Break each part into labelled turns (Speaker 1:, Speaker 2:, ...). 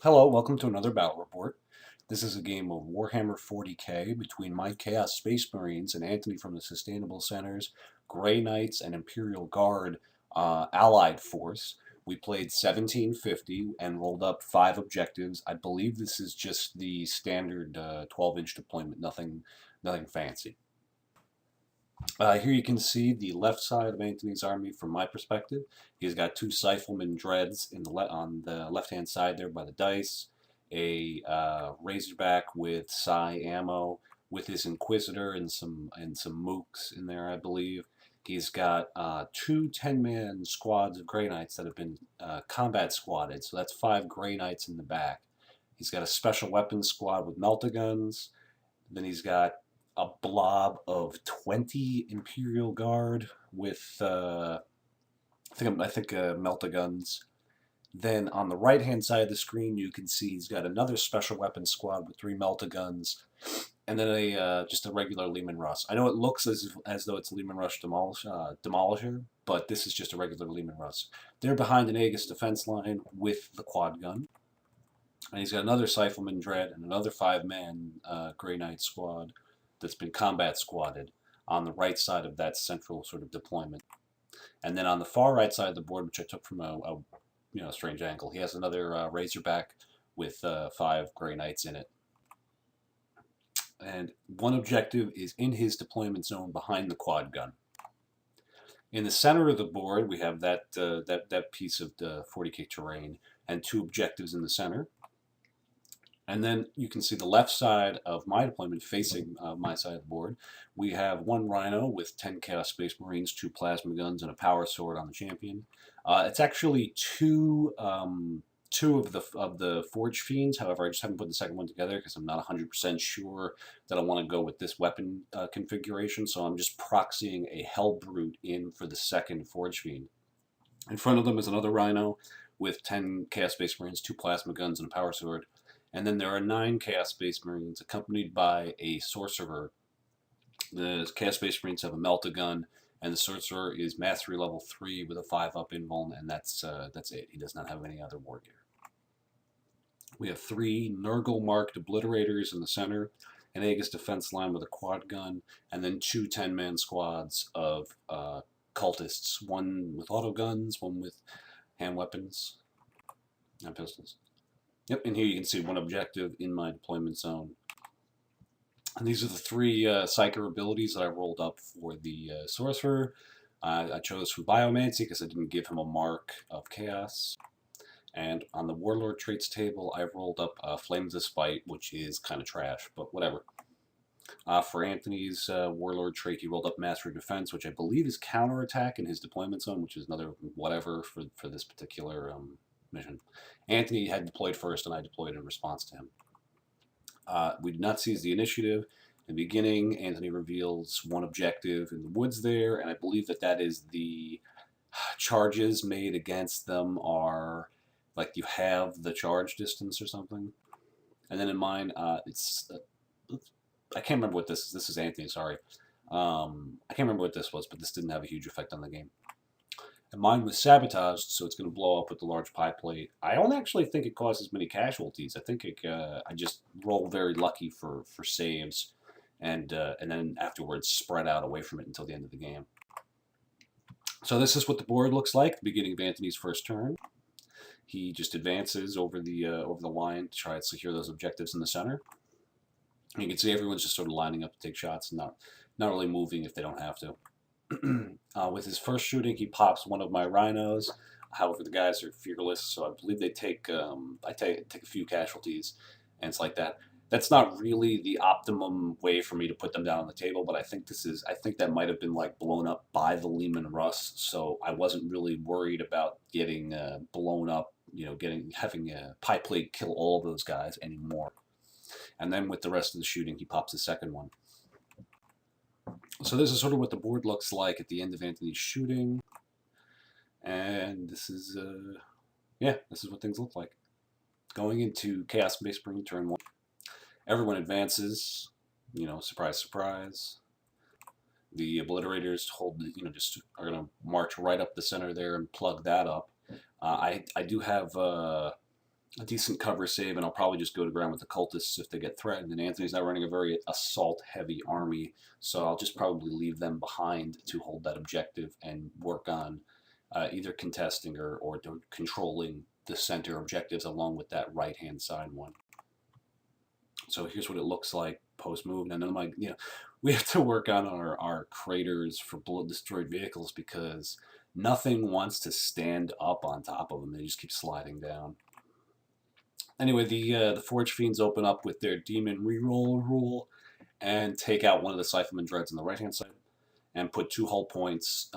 Speaker 1: Hello, welcome to another battle report. This is a game of Warhammer 40k between my Chaos Space Marines and Anthony from the Sustainable Center's Grey Knights and Imperial Guard allied force. We played 1750 and rolled up 5 objectives. I believe this is just the standard 12-inch deployment, nothing fancy. Here you can see the left side of Anthony's army from my perspective. He's got 2 Cyphelman Dreads on the left-hand side there by the dice, a Razorback with Psi ammo, with his Inquisitor and some Mooks in there, I believe. He's got 2 10-man squads of Grey Knights that have been combat squadded, so that's 5 Grey Knights in the back. He's got a special weapons squad with melta-guns. Then he's got a blob of 20 Imperial Guard with, I think melta-guns. Then on the right-hand side of the screen, you can see he's got another special weapons squad with 3 melta-guns, and then just a regular Lehman Russ. I know it looks as though it's Lehman Rush Demolisher, but this is just a regular Lehman Russ. They're behind an Aegis defense line with the quad gun. And he's got another Cyphelman Dread and another 5-man Grey Knight squad that's been combat squadded on the right side of that central sort of deployment. And then on the far right side of the board, which I took from a strange angle, he has another Razorback with 5 Grey Knights in it. And one objective is in his deployment zone behind the quad gun. In the center of the board, we have that piece of the 40k terrain and 2 objectives in the center. And then you can see the left side of my deployment facing my side of the board. We have 1 Rhino with 10 Chaos Space Marines, 2 plasma guns, and a power sword on the champion. It's actually two of the Forge Fiends. However, I just haven't put the second one together because I'm not 100% sure that I want to go with this weapon configuration. So I'm just proxying a Hellbrute in for the second Forge Fiend. In front of them is another Rhino with 10 Chaos Space Marines, 2 plasma guns, and a power sword. And then there are 9 Chaos Space Marines accompanied by a Sorcerer. The Chaos Space Marines have a Melta gun, and the Sorcerer is Mastery level 3 with a 5-up invuln, and that's it. He does not have any other war gear. We have 3 Nurgle-marked Obliterators in the center, an Aegis defense line with a quad gun, and then 2 10-man squads of cultists, 1 with auto guns, 1 with hand weapons and pistols. Yep, and here you can see 1 objective in my deployment zone. And these are the 3 Psyker abilities that I rolled up for the Sorcerer. I chose from Biomancy because I didn't give him a mark of Chaos. And on the Warlord traits table, I rolled up Flames of Spite, which is kind of trash, but whatever. For Anthony's Warlord trait, he rolled up Mastery Defense, which I believe is counterattack in his deployment zone, which is another whatever for this particular mission. Anthony had deployed first, and I deployed in response to him. We did not seize the initiative. In the beginning, Anthony reveals 1 objective in the woods there, and I believe that is the charges made against them are like you have the charge distance or something. And then in mine, it's I can't remember what this is. This is Anthony, sorry. I can't remember what this was, but this didn't have a huge effect on the game. And mine was sabotaged, so it's going to blow up with the large pie plate. I don't actually think it causes many casualties. I think I just roll very lucky for saves, and then afterwards spread out away from it until the end of the game. So this is what the board looks like at the beginning of Anthony's first turn. He just advances over the line to try to secure those objectives in the center. You can see everyone's just sort of lining up to take shots and not really moving if they don't have to. With his first shooting, he pops 1 of my Rhinos. However, the guys are fearless, so I believe they take I take a few casualties, and it's like that. That's not really the optimum way for me to put them down on the table, but I think that might have been like blown up by the Lehman Russ, so I wasn't really worried about getting blown up, having a pie plate kill all of those guys anymore. And then with the rest of the shooting, he pops the second one. So this is sort of what the board looks like at the end of Anthony's shooting. And this is, this is what things look like. Going into Chaos Space Marine turn 1. Everyone advances, surprise, surprise. The Obliterators just are going to march right up the center there and plug that up. I do have a decent cover save, and I'll probably just go to ground with the cultists if they get threatened. And Anthony's not running a very assault-heavy army, so I'll just probably leave them behind to hold that objective and work on either contesting or controlling the center objectives along with that right-hand side one. So here's what it looks like post-move. And then we have to work on our craters for bullet-destroyed vehicles because nothing wants to stand up on top of them. They just keep sliding down. Anyway, the Forge Fiends open up with their Demon Reroll rule and take out one of the Cypherman Dreads on the right-hand side and put 2 hull points,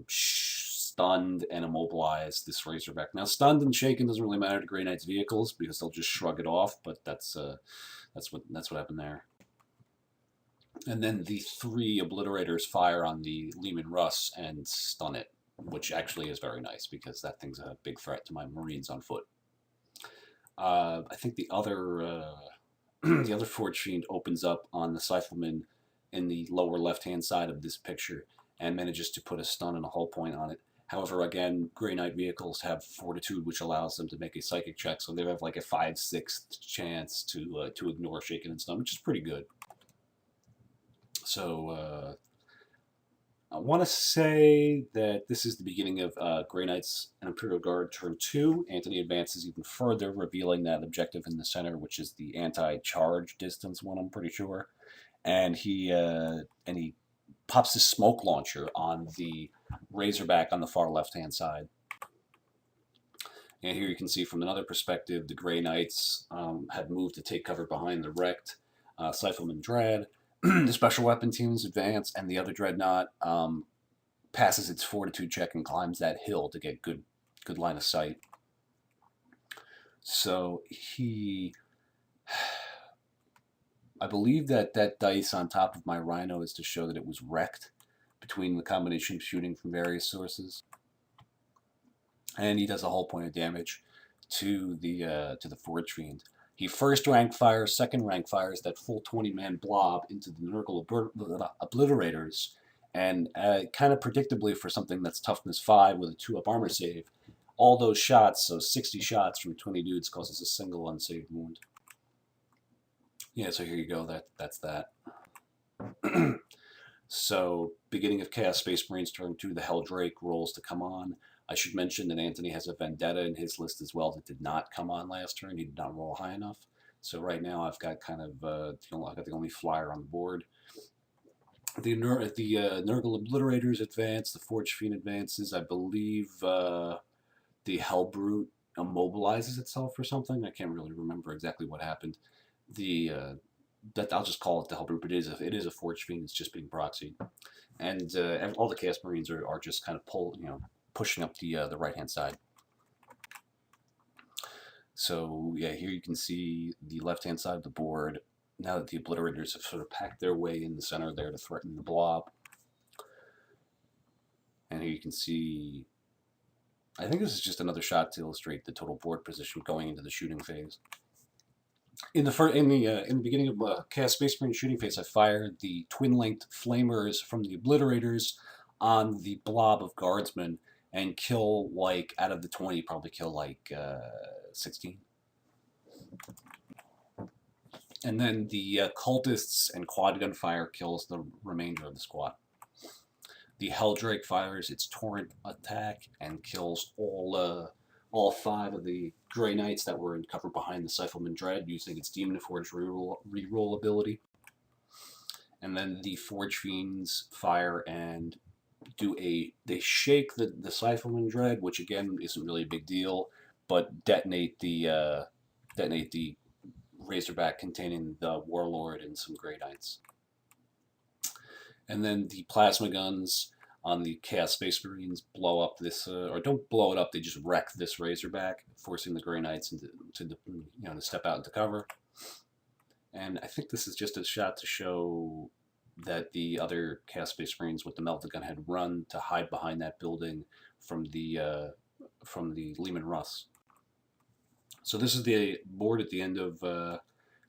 Speaker 1: stunned and immobilized this Razorback. Now, stunned and shaken doesn't really matter to Grey Knight's vehicles because they'll just shrug it off, but that's what happened there. And then the 3 Obliterators fire on the Leman Russ and stun it, which actually is very nice because that thing's a big threat to my Marines on foot. I think the other Forge Fiend opens up on the Cypherman in the lower left-hand side of this picture and manages to put a stun and a hull point on it. However, again, Grey Knight vehicles have Fortitude, which allows them to make a psychic check, so they have like a 5/6 chance to ignore shaken and stun, which is pretty good. So I want to say that this is the beginning of Grey Knights and Imperial Guard turn 2. Anthony advances even further, revealing that objective in the center, which is the anti-charge distance one, I'm pretty sure. And he pops his smoke launcher on the Razorback on the far left-hand side. And here you can see from another perspective, the Grey Knights had moved to take cover behind the wrecked Cypherman Dread. The special weapon teams advance, and the other Dreadnought passes its Fortitude check and climbs that hill to get good line of sight. So I believe that dice on top of my Rhino is to show that it was wrecked between the combination of shooting from various sources. And he does a whole point of damage to the Forge Fiend. He first rank fires, second rank fires that full 20-man blob into the Nurgle Obliterators, and kind of predictably for something that's toughness 5 with a 2-up armor save, all those shots, so 60 shots from 20 dudes, causes a single unsaved wound. Yeah, so here you go. That's that. So, beginning of Chaos Space Marines turn 2, the Helldrake rolls to come on. I should mention that Anthony has a Vendetta in his list as well that did not come on last turn. He did not roll high enough. So right now I've got kind of I've got the only flyer on the board. The Nurgle Obliterators advance. The Forge Fiend advances. I believe the Hellbrute immobilizes itself or something. I can't really remember exactly what happened. That I'll just call it the Hellbrute, but it is a Forge Fiend. It's just being proxied, and all the Chaos Marines are just kind of pushing up the right-hand side. So yeah, here you can see the left-hand side of the board. Now that the Obliterators have sort of packed their way in the center there to threaten the blob. And here you can see, I think this is just another shot to illustrate the total board position going into the shooting phase. In the beginning of Chaos Space Marine shooting phase, I fired the twin-length flamers from the Obliterators on the blob of Guardsmen and kill, like, out of the 20, probably kill, like, 16. And then the Cultists and Quad Gun fire kills the remainder of the squad. The Helldrake fires its Torrent attack and kills all 5 of the Grey Knights that were in cover behind the Cypherman Dread using its Demon Forge reroll ability. And then the Forge Fiends fire and they shake the Cypherman Dread, which again isn't really a big deal, but detonate the Razorback containing the Warlord and some Grey Knights. And then the plasma guns on the Chaos Space Marines blow up this, or don't blow it up, they just wreck this Razorback, forcing the Grey Knights to step out into cover. And I think this is just a shot to show that the other Chaos Space Marines with the Melted Gun had run to hide behind that building from the Leman Russ. So this is the board at the end of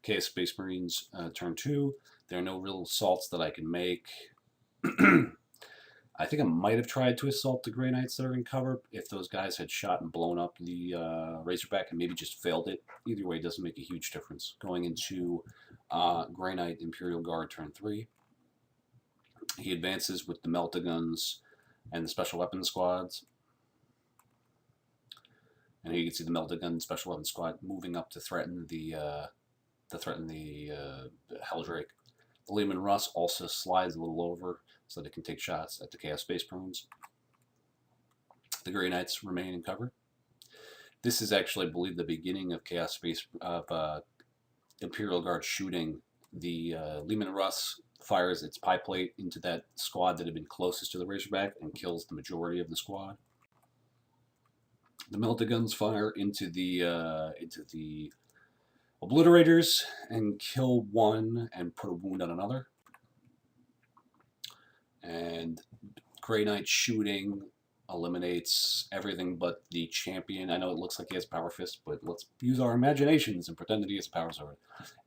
Speaker 1: Chaos Space Marines turn 2. There are no real assaults that I can make. I think I might have tried to assault the Grey Knights that are in cover if those guys had shot and blown up the Razorback and maybe just failed it. Either way, it doesn't make a huge difference. Going into Grey Knight Imperial Guard turn 3. He advances with the Melta-Guns and the Special Weapons Squads. And here you can see the Melta-Gun Special Weapons Squad moving up to threaten the Helldrake. The Leman Russ also slides a little over so that it can take shots at the Chaos Space Marines. The Grey Knights remain in cover. This is actually, I believe, the beginning of Chaos Space of Imperial Guard shooting. The Leman Russ fires its pie plate into that squad that had been closest to the Razorback and kills the majority of the squad. The Melta-Guns fire into the Obliterators and kill one and put a wound on another. And Grey Knight shooting eliminates everything but the champion. I know it looks like he has Power Fist, but let's use our imaginations and pretend that he has a Power Sword.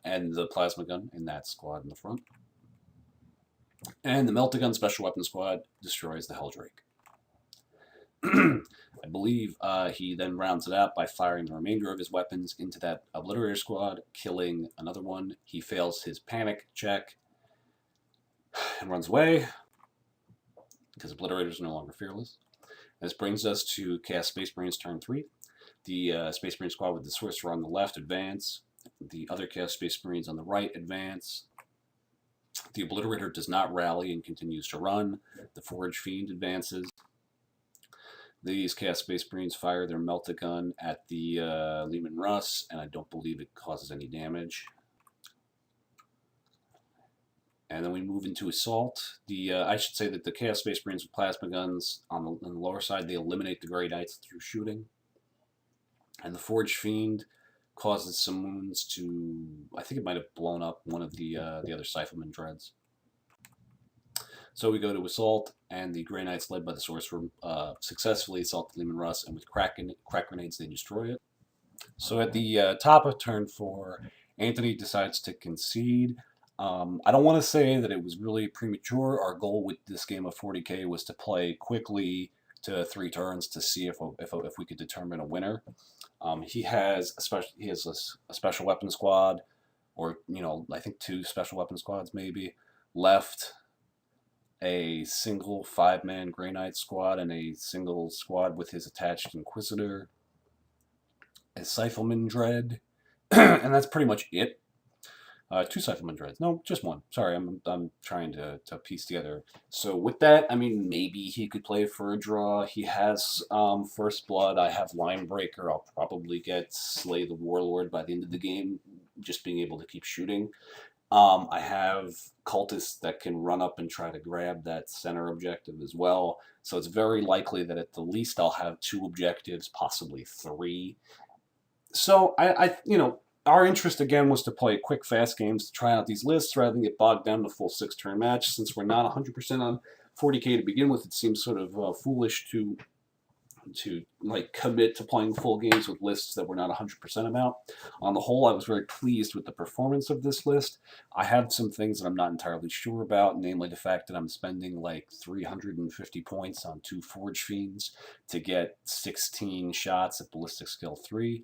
Speaker 1: And the Plasma Gun in that squad in the front. And the Melta-Gun Special Weapons Squad destroys the Helldrake. I believe he then rounds it out by firing the remainder of his weapons into that Obliterator squad, killing another one. He fails his panic check and runs away because Obliterators are no longer fearless. This brings us to Chaos Space Marines turn 3. The Space Marine squad with the Sorcerer on the left advance. The other Chaos Space Marines on the right advance. The Obliterator does not rally and continues to run. The Forge Fiend advances. These Chaos Space Marines fire their Melta-Gun at the Leman Russ, and I don't believe it causes any damage. And then we move into Assault. I should say that the Chaos Space Marines with Plasma Guns on the lower side, they eliminate the Grey Knights through shooting. And the Forge Fiend causes some wounds to, I think it might have blown up one of the other Cypherman Dreads. So we go to Assault, and the Grey Knights, led by the Sorcerer, successfully assault the Leman Russ, and with crack grenades, they destroy it. So at the top of turn 4, Anthony decides to concede. I don't want to say that it was really premature. Our goal with this game of 40K was to play quickly to 3 turns to see if we could determine a winner. He has a special weapon squad, or I think 2 special weapon squads maybe left. A single 5-man Grey Knight squad and a single squad with his attached Inquisitor, a Cypherman Dread, and that's pretty much it. 2 Cypherman Dreads. No, just 1. Sorry, I'm trying to piece together. So with that, I mean, maybe he could play for a draw. He has First Blood. I have Linebreaker. I'll probably get Slay the Warlord by the end of the game, just being able to keep shooting. I have cultists that can run up and try to grab that center objective as well. So it's very likely that at the least I'll have 2 objectives, possibly 3. So our interest again was to play quick, fast games to try out these lists rather than get bogged down in a full 6-turn match. Since we're not 100% on 40K to begin with, it seems sort of foolish to commit to playing full games with lists that we're not 100% about. On the whole, I was very pleased with the performance of this list. I have some things that I'm not entirely sure about, namely the fact that I'm spending like 350 points on 2 Forge Fiends to get 16 shots at Ballistic Skill 3.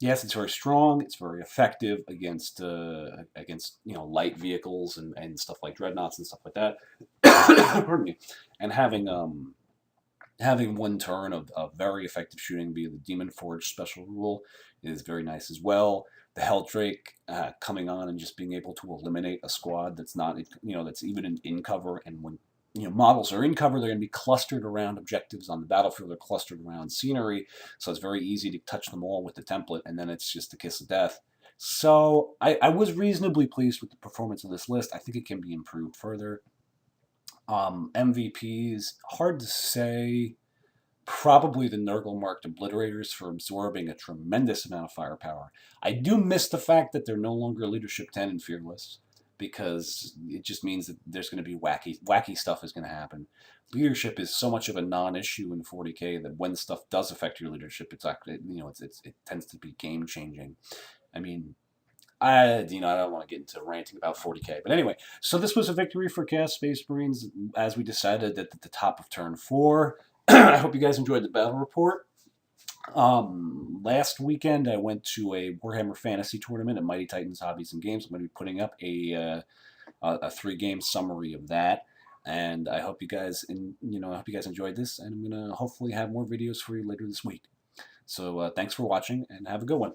Speaker 1: Yes, it's very strong. It's very effective against light vehicles and stuff like dreadnoughts and stuff like that. Pardon me. And having 1 turn of very effective shooting via the Demon Forge special rule is very nice as well. The Helldrake coming on and just being able to eliminate a squad that's not, that's even in cover, and when models are in cover, they're going to be clustered around objectives on the battlefield. They're clustered around scenery, so it's very easy to touch them all with the template, and then it's just a kiss of death. So I was reasonably pleased with the performance of this list. I think it can be improved further. MVPs, hard to say. Probably the Nurgle-marked Obliterators for absorbing a tremendous amount of firepower. I do miss the fact that they're no longer Leadership 10 and Fearless, because it just means that there's going to be wacky stuff is going to happen. Leadership is so much of a non-issue in 40K that when stuff does affect your leadership, it's actually, it tends to be game-changing. I mean, I don't want to get into ranting about 40k, but anyway, so this was a victory for Chaos Space Marines, as we decided at the top of turn 4. I hope you guys enjoyed the battle report. Last weekend I went to a Warhammer Fantasy tournament at Mighty Titans Hobbies and Games. I'm going to be putting up a 3-game summary of that, and I hope you guys enjoyed this, and I'm going to hopefully have more videos for you later this week. So thanks for watching, and have a good one.